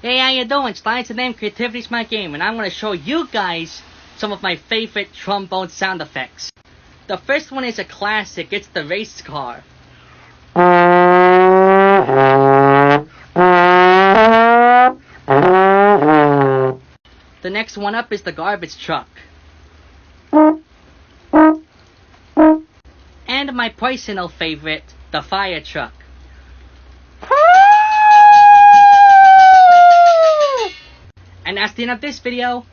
Hey, how you doing? Slides The Name, Creativity's my game, and I'm going to show you guys some of my favorite trombone sound effects. The first one is a classic, it's the race car. The next one up is the garbage truck. And my personal favorite, the fire truck. And that's the end of this video.